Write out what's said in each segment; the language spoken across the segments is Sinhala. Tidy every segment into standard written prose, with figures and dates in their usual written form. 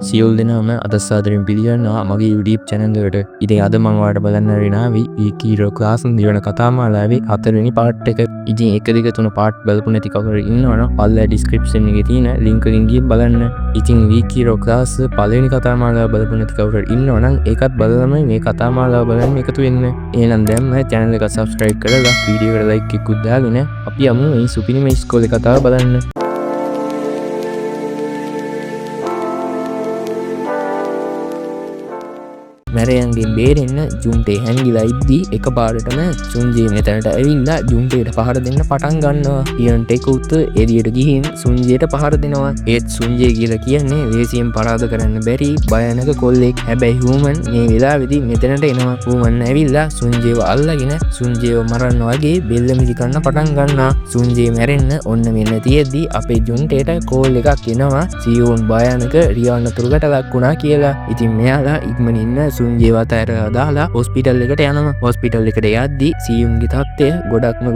සියලු දෙනාම අද සාදරයෙන් පිළිගන්නවා මගේ YouTube channel එකට. ඉතින් අද මම ඔයාලට බලන්න ආවේ විකීරෝ ක්ලාස් දිවන කතා මාලාවේ 4 වෙනි part එක. ඉතින් 1 2 3 part බලපු නැති කවුරු ඉන්නවනම් පල්ලා description එකේ තියෙන link එකෙන් ගිහින් බලන්න. ඉතින් විකීරෝ ක්ලාස් පළවෙනි කතා මාලාව බලපු නැති කවුරු ඉන්නවනම් ඒකත් බලලම මේ කතා මාලාව බලන්න එකතු වෙන්න. එහෙනම් දැන් මම channel එක subscribe කරලා වීඩියෝ එකට like එකකුත් දාගෙන අපි යමු මේ සුපිරිම ඉස්කෝලේ කතාව බලන්න. මැරයන්ගෙන් බේරෙන්න ජුන්ටේ හැංගිලා ඉද්දී එකපාරටම සුන්ජේ මෙතනට ඇවිල්ලා ජුන්ටේට පහර දෙන්න පටන් ගන්නවා. ඊයන්ටෙකුත් එළියට ගිහින් සුන්ජේට පහර දෙනවා. ඒත් සුන්ජේ කියලා කියන්නේ ලේසියෙන් පරාද කරන්න බැරි භයානක කොල්ලෙක්. හැබැයි හූමන් මේ වෙලාවේදී මෙතනට එනවා. හූමන් ඇවිල්ලා සුන්ජේව අල්ලගෙන සුන්ජේව මරන්න වගේ බෙල්ල මිරිකන්න පටන් ගන්නවා. සුන්ජේ මැරෙන්න ඔන්න මෙන්න තියෙද්දී අපේ ජුන්ටේට කෝල් එකක් එනවා. සියෝන් භයානක රියාන තුරුකට ලක් වුණා කියලා. ඉතින් මෙයාලා ඉක්මනින්ම සුන්ජේවත් අතර දාලා හොස්පිටල් එකට යනවා. හොස්පිටල් එකට යද්දී සියුන්ගේ තත්ත්වය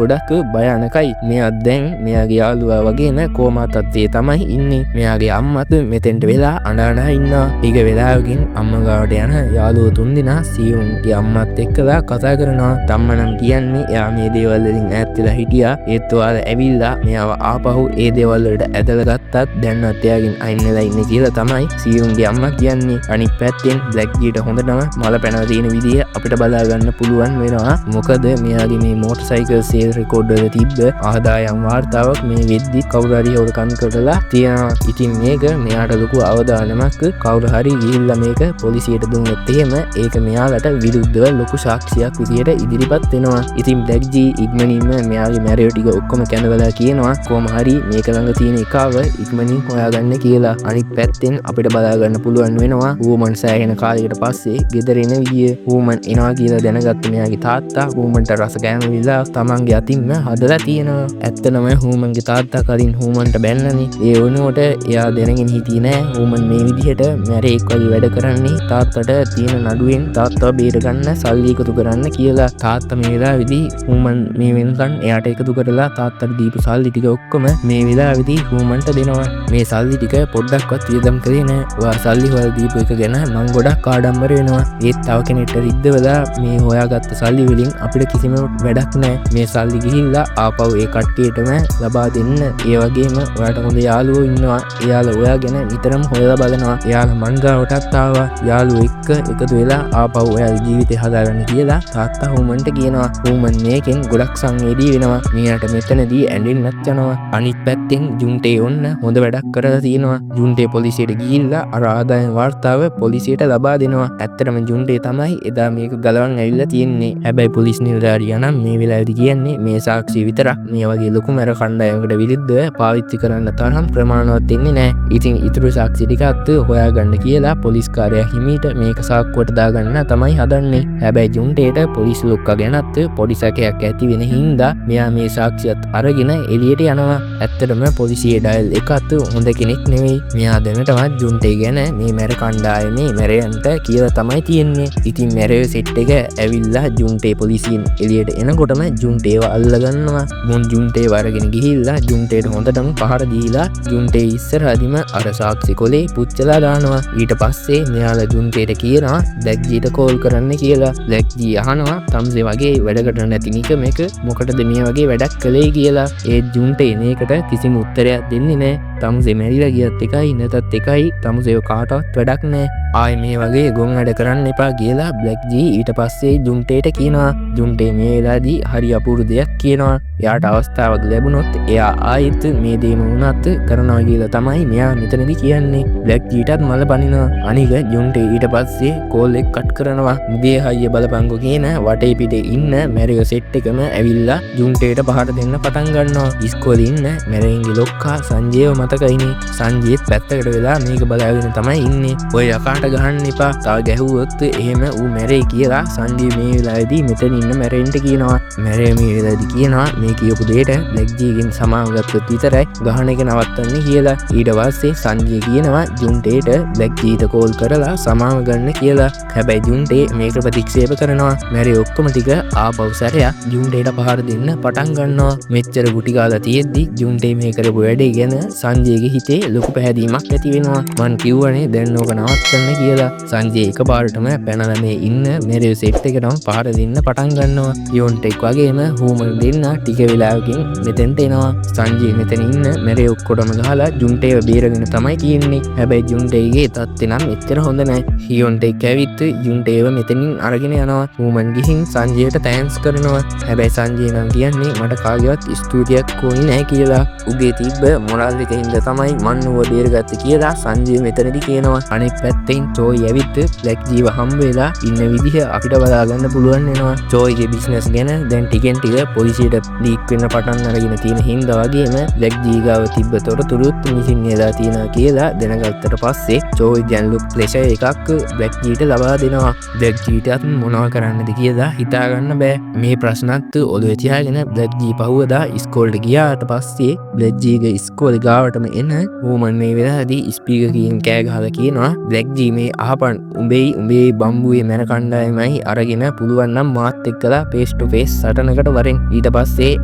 ගොඩක් භයානකයි. මෙයා දැන් මෙයාගේ යාළුවා වගේම කෝමා තත්ත්වයේ තමයි ඉන්නේ. මෙයාගේ අම්මත් මෙතෙන්ට වෙලා අඬ ඉන්නවා. ඊග වෙලාවකින් අම්මා ගාවට යන යාළුවෝ තුන්දෙනා සියුන්ගේ අම්මත් එක්කලා කතා කරනවා. තම්මා නම් කියන්නේ එයා මේ දේවල් වලින් ඈත් වෙලා හිටියා. ඒත් ඔයාලා ඇවිල්ලා මෙයාව ආපහු ඒ දේවල් වලට ඇදලා ගත්තත් දැන්වත් එයාගෙන් අයින් වෙලා ඉන්නේ කියලා තමයි සියුන්ගේ අම්මා කියන්නේ. අනිත් පැත්තෙන් බ්ලැක් ජීට හොඳටම මල පැනලා තියෙන විදිය අපිට බලා ගන්න පුළුවන් වෙනවා. මොකද මෙයාගේ මේ මෝටර්සයිකල් සේල් රෙකෝඩ් වල තිබ්බ ආදායම් වාර්තාවක් මේ වෙද්දි කවුරු හරි හොරකම් කරලා තියෙනවා. ඉතින් මේක මෙයාට ලොකු අවදානමක්. කවුරු හරි ගිහිල්ලා මේක පොලිසියට දුන්නොත් එහෙම ඒක මෙයාලට විරුද්ධව ලොකු සාක්ෂියක් විදියට ඉදිරිපත් වෙනවා. ඉතින් බ්ලැක් ජී ඉක්මනින්ම මෙයාගේ මැරයෝ ටික ඔක්කොම කැඳවලා කියනවා කොහොම හරි මේක ළඟ තියෙන එකාව ඉක්මනින් හොයාගන්න කියලා. අනිත් පැත්තෙන් අපිට බලා ගන්න පුළුවන් වෙනවා වූමන් සෑහෙන කාලයකට පස්සේ ගෙදර එන විදිය. වූමන් එනවා කියලා දැනගත්ත මෙයාගේ තාත්තා වූමන්ට රස කෑම විලා තමන්ගේ අතින්ම හදලා තියෙනවා. ඇත්තටම වූමන්ගේ තාත්තා කලින් වූමන්ට බැන්නනේ. ඒ වුණාට එයා දැනගෙන හිටියේ නෑ වූමන් මේ විදිහට මැරෙක් වගේ වැඩ කරන්නේ තාත්තට තියෙන නඩුවෙන් තාත්තව බේරගන්න සල්ලි එකතු කරන්න කියලා. තාත්තා මේ වෙලාවේදී වූමන් මේ වෙනකන් එයාට එකතු කරලා තාත්තට දීපු සල්ලි ටික ඔක්කොම මේ වෙලාවේදී වූමන්ට දෙනවා. මේ සල්ලි ටික පොඩ්ඩක්වත් වියදම් කරේ නෑ. ඔයා සල්ලි හොයලා දීපු එක ගැන මං ගොඩක් ආඩම්බර වෙනවා. ඒත් තව කෙනෙක්ට රිද්දවලා මේ හොයාගත්ත සල්ලි වලින් අපිට කිසිම වැඩක් නැහැ. මේ සල්ලි ගිහිල්ලා ආපහු ඒ කට්ටියටම ලබා දෙන්න. ඒ වගේම ඔයාට හොඳ යාළුවෝ ඉන්නවා. එයාලා ඔයා ගැන නිතරම හොයලා බලනවා. එයාලා මන් ගාවටත් ආවා. යාළුවෝ එක්ක එකතු වෙලා ආපහු ඔයාගේ ජීවිතය හදාගන්න කියලා තාත්තා හූමන්ට කියනවා. හූමන් මේකෙන් ගොඩක් සංවේදී වෙනවා. මෙයාට මෙතනදී ඇඬෙන්නත් යනවා. අනිත් පැත්තෙන් ජුන්ටේ ඔන්න හොඳ වැඩක් කරලා තියෙනවා. ජුන්ටේ පොලිසියට ගිහිල්ලා අර ආදායම් වාර්තාව පොලිසියට ලබා දෙනවා. ඇත්තටම ජුන්ටේ තමයි එදා මේක ගලවන් ඇවිල්ලා තියෙන්නේ. හැබැයි පොලිස් නිලධාරියා නම් මේ වෙලාවේදී කියන්නේ මේ සාක්ෂි විතරක් මේ වගේ ලොකු මැර කණ්ඩායමකට විරුද්ධව පාවිච්චි කරන්න තරම් ප්‍රමාණවත් වෙන්නේ නැහැ. ඉතින් ඊටු සාක්ෂි ටිකත් හොයාගන්න කියලා පොලිස් කාර්යය හිමීට මේක සාක්කුවට දාගන්න තමයි හදන්නේ. හැබැයි ජුන්ටේට පොලිස් ලොක්කා ගැනත් පොඩි සැකයක් ඇති වෙන හින්දා මෙයා මේ සාක්ෂියත් අරගෙන එළියට යනවා. ඇත්තටම පොලිසියේ ඩයල් එකත් හොඳ කෙනෙක් නෙවෙයි. මෙයා දැනටමත් ජුන්ටේ ගැන මේ මැර කණ්ඩායමේ මැරයන්ට කියලා තමයි තියෙන්නේ. ඉතින් මැරයෝ සෙට් එක ඇවිල්ලා ජුන්ටේ පොලිසියෙන් එළියට එනකොටම ජුන්ටේව අල්ලගන්නවා. මුන් ජුන්ටේව අරගෙන ගිහිල්ලා ජුන්ටේට හොඳටම පහර දීලා ජුන්ටේ ඉස්සරහදිම අර සාක්ෂි කොලේ පුච්චලා දානවා. ඊට පස්සේ මෙයාලා ජුන්ටේට කියනවා බ්ලැක් ජීට කෝල් කරන්න කියලා. බ්ලැක් ජී අහනවා තම්සේ වගේ වැඩකට නැති නිකමක මොකටද මේ වගේ වැඩක් කළේ කියලා. ඒත් ජුන්ටේ මේකට කිසිම උත්තරයක් දෙන්නේ නැහැ. තමුසේ මැරිලා ගියත් එකයි නැතත් එකයි. තමුසේව කාටවත් වැඩක් නැහැ. ආයි මේ වගේ ගොන් වැඩ කරන්න එපා කියලා බ්ලැක් ජී ඊට පස්සේ ජුන්ටේට කියනවා. ජුන්ටේ මේ වෙලාවේදී හරි අපූර්ව දෙයක් කියනවා. එයාට අවස්ථාවක් ලැබුණොත් එයා ආයෙත් මේ දේම වුණත් කරනවා කියලා තමයි මෙයා මෙතනදී කියන්නේ. බ්ලැක් ජීටත් මල බනිනවා. අනික ජුන්ටේ ඊට පස්සේ කෝල් එක කට් කරනවා. මුගේ හයිය බලපංගෝ කියන වටේ පිටේ ඉන්න මැරියෝ සෙට් එකම ඇවිල්ලා ජුන්ටේට පහර දෙන්න පටන් ගන්නවා. ඉස්කෝලේ ඉන්න මැරෙන්ගේ ලොක්කා සංජේව මතක් මතකයිනේ සංජීත් පැත්තකට වෙලා මේක බලාගෙන තමයි ඉන්නේ. ඔය යකාට ගහන්න එපා. තව ගැහුවොත් එහෙම ඌ මැරෙයි කියලා සංජී මේ වෙලාවේදී මෙතන ඉන්න මැරෙන්න කියනවා. මැරෙයි මේ වෙලාවේදී කියනවා මේ කියපු දෙයට බ්ලැක් ජීගෙන් සමාව ගත්තොත් විතරයි ගහන එක නවත්තන්නේ කියලා. ඊට පස්සේ සංජී කියනවා ජුන්ටේට බ්ලැක් ජීට කෝල් කරලා සමාව ගන්න කියලා. හැබැයි ජුන්ටේ මේක ප්‍රතික්ෂේප කරනවා. මැරෙයි ඔක්කොම ටික ආපහු සැරයක් ජුන්ටේට පහර දෙන්න පටන් ගන්නවා. මෙච්චර ගුටි ගාලා තියෙද්දි ජුන්ටේ මේ කරපු වැඩේ ගැන සංජීගේ හිතේ ලොකු පැහැදීමක් ඇති වෙනවා. මං කිව්වනේ දැන් ඕක නවත්තන්න කියලා. සංජී එකපාරටම පැනලා මේ ඉන්න මැරෙයි සෙට් එකටම පහර දෙන්න පටන් ගන්නවා. යොන්ටෙක් වගේම හූමන් දෙන්න ටික වෙලාවකින් මෙතෙන්ට එනවා. සංජී මෙතන ඉන්න මැරෙයි ඔක්කොටම ගහලා ජුන්ටේව බේරගෙන තමයි තියෙන්නේ. හැබැයි ජුන්ටේගේ තත්ත්වය නම් එච්චර හොඳ නැහැ. යොන්ටෙක් ඇවිත් ජුන්ටේව මෙතනින් අරගෙන යනවා. හූමන් ගිහින් සංජීට තෑන්ක්ස් කරනවා. හැබැයි සංජී නම් කියන්නේ මට කාගේවත් ස්තුතියක් ඕනේ නැහැ කියලා. උගේ තිබ්බ මොරාල් එකේ ඉඳ තමයි මන් ඌව බේරගත්තේ කියලා සංජී මෙතනදී කියනවා. අනෙක් පැත්තෙන් චෝයි ඇවිත් බ්ලැක් ජීව හම්බ වෙලා ඉන්න විදිහ අපිට බලා ගන්න පුළුවන් වෙනවා. චෝයිගේ බිස්නස් ගැන දැන් ටිකෙන් ටික පොලිසියට ලීක් වෙන්න පටන් අරගෙන තියෙන හින්දා වගේම බ්ලැක් ජී ගාව තිබ්බ තොරතුරුත් මිසින් වෙලා තියෙනවා කියලා දැනගත්තට පස්සේ චෝයි දැන් ලුක් ප්ලෙෂර් එකක් බ්ලැක් ජීට ලබා දෙනවා. බ්ලැක් ජීටත් මොනවා කරන්නද කියලා හිතා ගන්න බෑ. මේ ප්‍රශ්නත් ඔළුවේ තියාගෙන බ්ලැක් ජී පහුවදා ඉස්කෝලේට ගියාට පස්සේ බ්ලැක් ජීගේ ඉස්කෝලේ ගාවටම එන හූමන් මේ වෙලාවේදී ස්පීකරකින් කෑ ගහලා කියනවා බ්ලැක් ජී මේ අහපන් උඹේ බම්බුවේ මැන කණ්ඩායමයි අරගෙන පුළුවන් නම් මාත් එක්කලා ෆේස් ටු ෆේස් සටනකට වරෙන් ඊට පස්සේ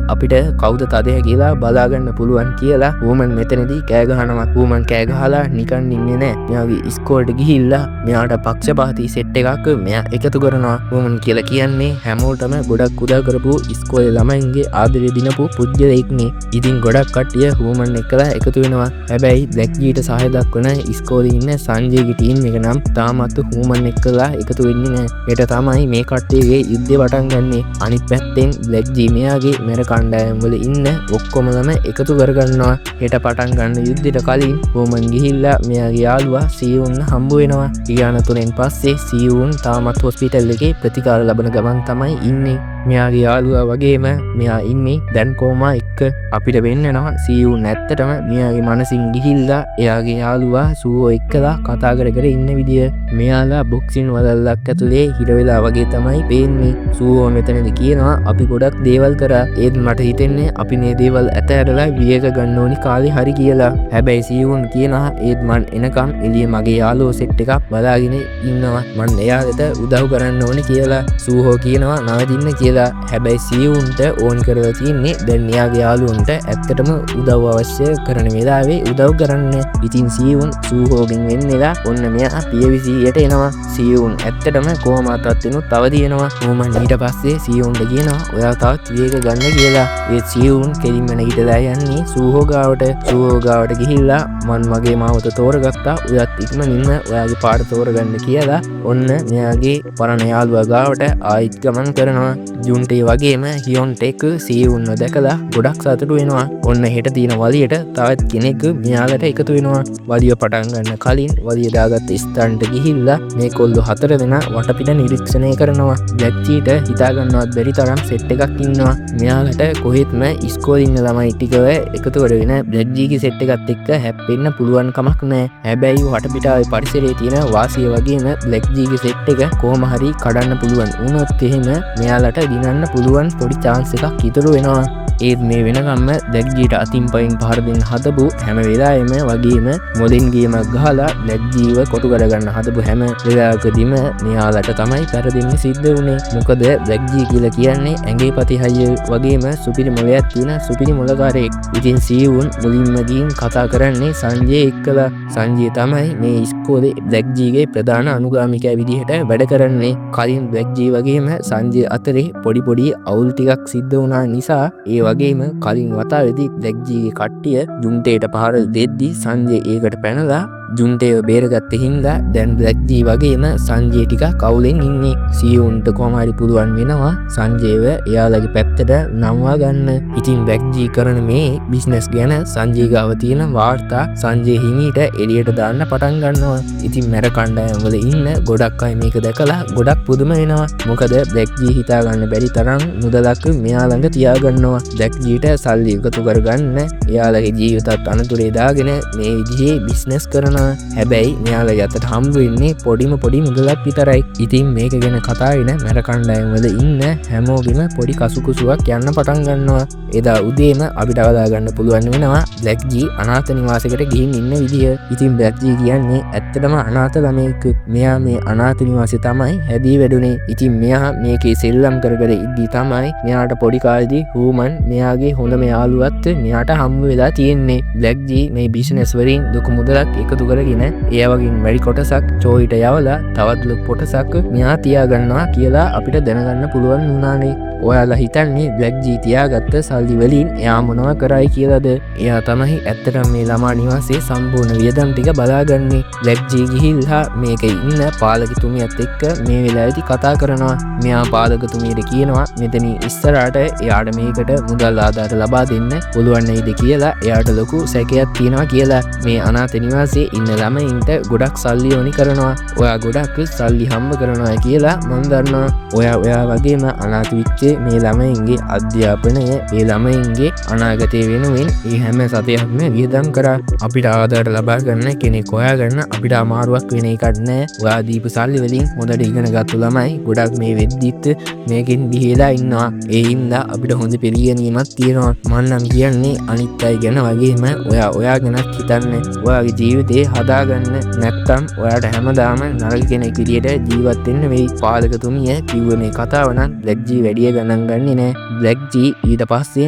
අපිට කවුද තදය කියලා බලාගන්න පුළුවන් කියලා හූමන් මෙතනදී කෑ ගහනවා. හූමන් කෑ ගහලා නිකන් ඉන්නේ නැහැ. මෙයාගේ ඉස්කෝලේට ගිහිල්ලා මෙයාට පක්ෂපාතී සෙට් එකක් මෙයා එකතු කරනවා. හූමන් කියලා කියන්නේ හැමෝටම ගොඩක් උදව් කරපු ඉස්කෝලේ ළමයින්ගේ ආදරය දිනපු පුද්ගලයෙක්නේ. ඉතින් ගොඩක් කට්ටිය හූමන් එක්කලා එකතු වෙනවා. හැබැයි බ්ලැක් ජීට සහාය දක්වන ඉස්කෝලේ ඉන්න සංජයගේ ටීම් එක නම් තාමත් හූමන් එක්කලා එකතු වෙන්නේ නැහැ. ඒට තමයි මේ කට්ටියගේ යුද්ධය පටන් ගන්නෙ. අනිත් පැත්තෙන් බ්ලැක් ජී මෙයාගේ මැර කණ්ඩායම් වල ඉන්න ඔක්කොමලම එකතු කරගන්නවා. හෙට පටන් ගන්න යුද්ධෙට කලින් හූමන් ගිහිල්ලා මෙයාගේ යාළුවා සියුන් හම්බ වෙනවා. ඊගාන තුනෙන් පස්සේ සියුන් තාමත් හොස්පිටල් එකේ ප්‍රතිකාර ලබන ගමන් තමයි ඉන්නේ. මෙයාගේ යාළුවා වගේම මෙයා ඉන්නේ දැන් කෝමා එක්ක. අපිට වෙන්නනවා සියුන් ඇත්තටම මෙයාගේ මනසින් ගිහිල්ලා එයාගේ යාළුවා සූවෝ එක්කලා කතා කර කර ඉන්න විදිය. මෙයාලා බොක්සින් වලල්ලක් ඇතුලේ හිර වෙලා වගේ තමයි පේන්නේ. සූවෝ මෙතනදී කියනවා අපි ගොඩක් දේවල් කරා. ඒත් මට හිතෙන්නේ අපි මේ දේවල් ඇතහැරලා විවේක ගන්න ඕනි කාලේ හරි කියලා. හැබැයි සියුන් කියනවා ඒත් මන් එනකම් එළිය මගේ යාළුවෝ සෙට් එකක් බලාගෙන ඉන්නවා. මන් එයාලට උදව් කරන්න ඕනි කියලා. සූහෝ කියනවා නවතින්න කියලා. හැබැයි සියුන්ට ඕන් කරලා තියෙන්නේ දැන් එයාගේ යාළුවන්ට ඇත්තටම උදව් අවශ්‍ය කරන වෙලාවේ උදව් කරන්න. ඉතින් සියුන් සූහෝගෙන් වෙන්නලා ඔන්න මෙයා පියවිසියට එනවා. සියුන් ඇත්තටම කොහොම තත්ත්වෙනුත් අවදිනවා. හූමන් ඊට පස්සේ සියුන්ට කියනවා ඔයා තවත් විවේක ගන්න කියලා. ඒ සියුන් කෙලින්ම නැගිටලා යන්නේ සූහෝ ගාවට. සූහෝ ගාවට ගිහිල්ලා මන් මගේ මාවත තෝරගත්තා. ඔයත් ඉක්මනින්ම ඔයාගේ පාට තෝරගන්න කියලා ඔන්න මෙයාගේ පරණ යාළුවා ගාවට ආයිත් ගමන් කරනවා. ජුන්ටේ වගේම හියොන්ටෙක් සියුන්ව දැකලා ගොඩක් සතුටු වෙනවා. ඔන්න හෙට තියෙන වලියට තවත් කෙනෙක් මෙයාලට එකතු වෙනවා. වලිය පටන් ගන්න කලින් වලිය දාගත්ත ස්ථානට ගිහිල්ලා මේ කොල්ලෝ 4 දෙනා වටපිට නිරීක්ෂණය කරනවා. බ්ලැක් ජීට හිතා ගන්නවත් බැරි තරම් සෙට් එකක් ඉන්නවා. මෙයාලට කොහෙත්ම ඉස්කෝලේ ඉන්න ළමයි ටිකව එකතු කරගෙන බ්ලැක් ජීගේ සෙට් එකත් එක්ක හැප්පෙන්න පුළුවන් කමක් නැහැ. හැබැයි වටපිටාවේ පරිසරයේ තියෙන වාසිය වගේම බ්ලැක් ජීගේ සෙට් එක කොහොම හරි කඩන්න පුළුවන් වුණොත් එහෙම මෙයාලට දිනන්න පුළුවන් පොඩි chance එකක් ඉතුරු වෙනවා. ඒත් මේ වෙනකම්ම බ්ලැක් ජීට අතින් පයින් පහර දෙන්න හදපු හැම වෙලාවෙම වගේම මොලෙන් ගේමක් ගහලා බ්ලැක් ජීව කොටු කරගන්න හදපු හැම වෙලාවකදීම මෙයාලට තමයි පෙරදෙන්න සිද්ධ වුණේ. මොකද බ්ලැක් ජී කියලා කියන්නේ ඇඟේ පතිහයිය වගේම සුපිරි මොලයක් තියෙන සුපිරි මොලකාරයෙක්. ඉතින් සියුන් මුලින්ම ගිහින් කතා කරන්නේ සංජය එක්කලා. සංජය තමයි මේ ඉස්කෝලේ බ්ලැක් ජීගේ ප්‍රධාන අනුගාමිකයා විදිහට වැඩ කරන්නේ. කලින් බ්ලැක් ජී වගේම සංජය අතරේ පොඩි අවුල් ටිකක් සිද්ධ වුණා නිසා ඒ වගේම කලින් වතාවේදී බ්ලැක් ජීගේ කට්ටිය ජුන්ටේට පහර දෙද්දී සංජය ඒකට පැනලා ජුන්ටේ බේරගත්ත හින්දා දැන් බ්ලැක් ජී වගේම සංජය ටික කවුලෙන් ඉන්නේ. සියුන්ට කොහොමහරි පුළුවන් වෙනවා සංජයව එයාලගේ පැත්තට නම්වා ගන්න. ඉතින් බ්ලැක් ජී කරන මේ බිස්නස් ගැන සංජය ගාව තියෙන වාර්තා සංජය හිමීට එළියට දාන්න පටන් ගන්නවා. ඉතින් මැර කණ්ඩායම් වල ඉන්න ගොඩක් අය මේක දැකලා ගොඩක් පුදුම වෙනවා. මොකද බ්ලැක් ජී හිතා ගන්න බැරි තරම් මුදලක් මෙයා ළඟ තියාගන්නවා. බ්ලැක් ජීට සල්ලි එකතු කරගන්න එයාලගේ ජීවිතත් අනතුරේ දාගෙන මේ විදිහේ බිස්නස් කරනවා. හැබැයි මෙයාලා යතට හම්බ වෙන්නේ පොඩි මුදලක් විතරයි. ඉතින් මේක ගැන කතා වෙන මැර කණ්ඩායම් වල ඉන්න හැමෝගෙම පොඩි කසුකුසුවක් යන්න පටන් ගන්නවා. එදා උදේම අපිට අවදා ගන්න පුළුවන් වෙනවා බ්ලැක් ජී අනාථ නිවාසයකට ගිහින් ඉන්න විදිය. ඉතින් බ්ලැක් ජී කියන්නේ ඇත්තටම අනාථ ළමයෙක්. මෙයා මේ අනාථ නිවාසේ තමයි හැදී වැඩුණේ. ඉතින් මෙයා මේකේ සෙල්ලම් කරගෙන ඉද්දි තමයි මෙයාට පොඩි කාලේදී හූමන් මෙයාගේ හොඳම යාළුවත් මෙයාට හම්බ වෙලා තියෙන්නේ. බ්ලැක් ජී මේ බිස්නස් වලින් ලොකු මුදලක් එකතු කරගෙන එයා වගේ වැඩි කොටසක් චෝයිට යවලා තවත් ලොකු කොටසක් මෙයා තියාගන්නවා කියලා අපිට දැනගන්න පුළුවන් වුණානේ. ඔයාලා හිතන්නේ බ්ලැක් ජී තියාගත්ත සල්ලි වලින් එයා මොනවා කරයි කියලාද? එයා තමයි ඇත්තටම මේ ළමා නිවාසේ සම්පූර්ණ වියදම් ටික බලාගන්නේ. බ්ලැක් ජී ගිහිල්ලා මේකේ ඉන්න පාලකතුමියත් එක්ක මේ වෙලාවේදී කතා කරනවා. මෙයා පාලකතුමියට කියනවා මෙතනින් ඉස්සරහට එයාට මේකට මුදල් ආධාර ලබා දෙන්න පුළුවන් නේද කියලා. එයාට ලොකු සැකයක් තියෙනවා කියලා. මේ අනාථ නිවාසේ ඉන්න ළමයින්ට ගොඩක් සල්ලි ඕනි කරනවා. ඔයා ගොඩක් සල්ලි හම්බ කරනවා කියලා මම දන්නවා. ඔයා වගේම අනාථ වෙච්ච මේ ළමයින්ගේ අධ්‍යාපනය ඒ ළමයින්ගේ අනාගතය වෙනුවෙන් ඒ හැම සතයක්ම වියදම් කරා. අපිට ආධාර ලබා ගන්න කෙනෙක් හොයාගන්න අපිට අමාරුවක් වෙන එකක් නෑ. ඔයා දීපු සල්ලි වලින් හොඳට ඉගෙන ගත්තු ළමයි ගොඩක් මේ වෙද්දිත් මේකෙන් බිහිලා ඉන්නවා. ඒ හින්දා අපිට හොඳ පිළිගැනීමක් තියෙනවා. මම නම් කියන්නේ අනිත් අය ගැන වගේම ඔයා ගැනත් හිතන්න. ඔයාගේ ජීවිතේ හදාගන්න. නැත්තම් ඔයාට හැමදාම නරක කෙනෙක් විදියට ජීවත් වෙන්න වෙයි. පාලකතුමිය කිව්ව මේ කතාව නම් බ්ලැක් ජී වැඩිය ගණන් ගන්නේ නෑ. බ්ලැක් ජී ඊට පස්සේ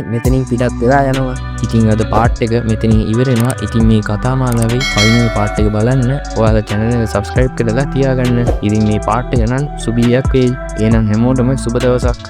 මෙතනින් පිටත් වෙලා යනවා. ඉතින් අද පාර්ට් එක මෙතනින් ඉවරෙනවා. ඉතින් මේ කතා මාලාවේ පළවෙනි පාර්ට් එක බලන්න ඔයාලා channel එක subscribe කරලා තියාගන්න. ඉතින් මේ පාර්ට් එක නම් සුබියක් වෙයි. එහෙනම් හැමෝටම සුබ දවසක්.